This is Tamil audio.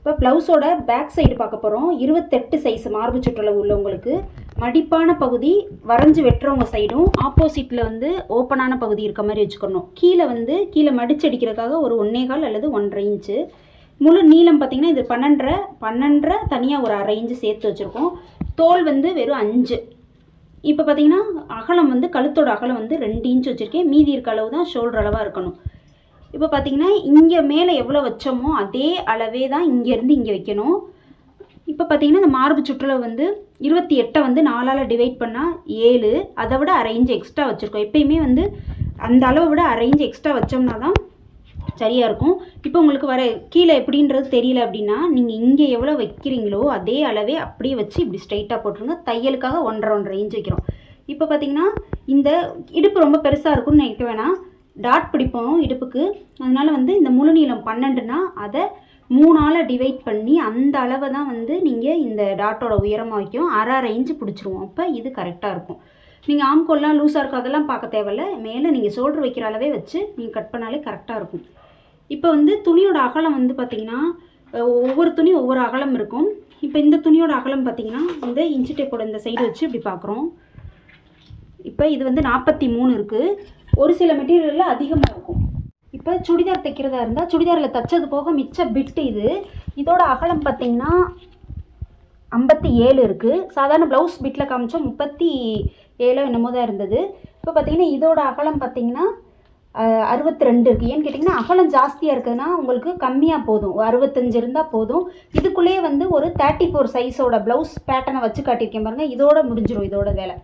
இப்போ ப்ளவுஸோட பேக் சைடு பார்க்க போகிறோம். 28 சைஸ் மார்பு சுற்றளவு உள்ளவங்களுக்கு மடிப்பான பகுதி வரைஞ்சி வெட்டுறவங்க சைடும் ஆப்போசிட்டில் வந்து ஓப்பனான பகுதி இருக்க மாதிரி வச்சுக்கணும். கீழே மடிச்சடிக்கிறதுக்காக ஒரு 1.25 அல்லது 1.5 இன்ச்சு. முழு நீளம் பார்த்திங்கன்னா இது 12.5 தனியாக ஒரு 1/2 இன்ச்சு சேர்த்து வச்சுருக்கோம். தோல் வந்து வெறும் 5. இப்போ பார்த்திங்கன்னா அகலம் வந்து கழுத்தோட அகலம் வந்து 2 இன்ச்சு வச்சுருக்கேன். மீதி இருக்க அளவு தான் ஷோல்டர் அளவாக இருக்கணும். இப்போ பார்த்திங்கன்னா இங்கே மேலே எவ்வளோ வச்சோமோ அதே அளவே தான் இங்கேருந்து இங்கே வைக்கணும். இப்போ பார்த்திங்கன்னா இந்த மார்பு சுற்றளவு வந்து 28 வந்து 4ஆல் டிவைட் பண்ணால் 7. அதை விட 1/2 இன்ச்சு எக்ஸ்ட்ரா வச்சுருக்கோம். எப்பயுமே வந்து அந்த அளவை விட 1/2 இன்ச்சு எக்ஸ்ட்ரா வச்சோம்னா தான் சரியாக இருக்கும். இப்போ உங்களுக்கு கீழே எப்படின்றது தெரியல அப்படின்னா நீங்கள் இங்கே எவ்வளோ வைக்கிறீங்களோ அதே அளவே அப்படியே வச்சு இப்படி ஸ்ட்ரைட்டாக போட்டுருங்க. தையலுக்காக 1.5 இன்ச்சு வைக்கிறோம். இப்போ பார்த்திங்கன்னா இந்த இடுப்பு ரொம்ப பெருசாக இருக்கும்னு நினைக்க வேணாம். டாட் பிடிப்போம் இடுப்புக்கு. அதனால் வந்து இந்த முழு நீளம் 12னா அதை 3ஆல் டிவைட் பண்ணி அந்த அளவை தான் வந்து நீங்கள் இந்த டாட்டோட உயரமாக வைக்கும். 1/2 இன்ச்சு பிடிச்சிருவோம். அப்போ இது கரெக்டாக இருக்கும். நீங்கள் ஆம்கோல்லாம் லூஸாக இருக்கும் அதெல்லாம் பார்க்க தேவையில்ல. மேலே நீங்கள் ஷோல்டர் வைக்கிற அளவே வச்சு நீங்கள் கட் பண்ணாலே கரெக்டாக இருக்கும். இப்போ வந்து துணியோட அகலம் வந்து பார்த்திங்கன்னா ஒவ்வொரு துணி ஒவ்வொரு அகலம் இருக்கும். இப்போ இந்த துணியோட அகலம் பார்த்திங்கன்னா இந்த இன்ச்சு டேப்போட இந்த சைடு வச்சு இப்படி பார்க்குறோம். இப்போ இது வந்து 43 இருக்குது. ஒரு சில மெட்டீரியலில் அதிகமாக இருக்கும். இப்போ சுடிதார் தைக்கிறதா இருந்தால் சுடிதாரில் தைச்சது போக மிச்ச பிட்டு இதோட அகலம் பார்த்திங்கன்னா 57 இருக்குது. சாதாரண ப்ளவுஸ் பிட்டில் காமிச்சோம் 37 என்னமோ தான் இருந்தது. இப்போ பார்த்திங்கன்னா இதோட அகலம் பார்த்திங்கன்னா 62 இருக்குது. ஏன்னு கேட்டிங்கன்னா அகலம் ஜாஸ்தியாக இருக்குதுன்னா உங்களுக்கு கம்மியாக போதும், 65 இருந்தால் போதும். இதுக்குள்ளேயே வந்து ஒரு 34 சைஸோட ப்ளவுஸ் பேட்டர்னை வச்சு காட்டியிருக்கேன் பாருங்கள். இதோட முடிஞ்சிடும் இதோட வேலை.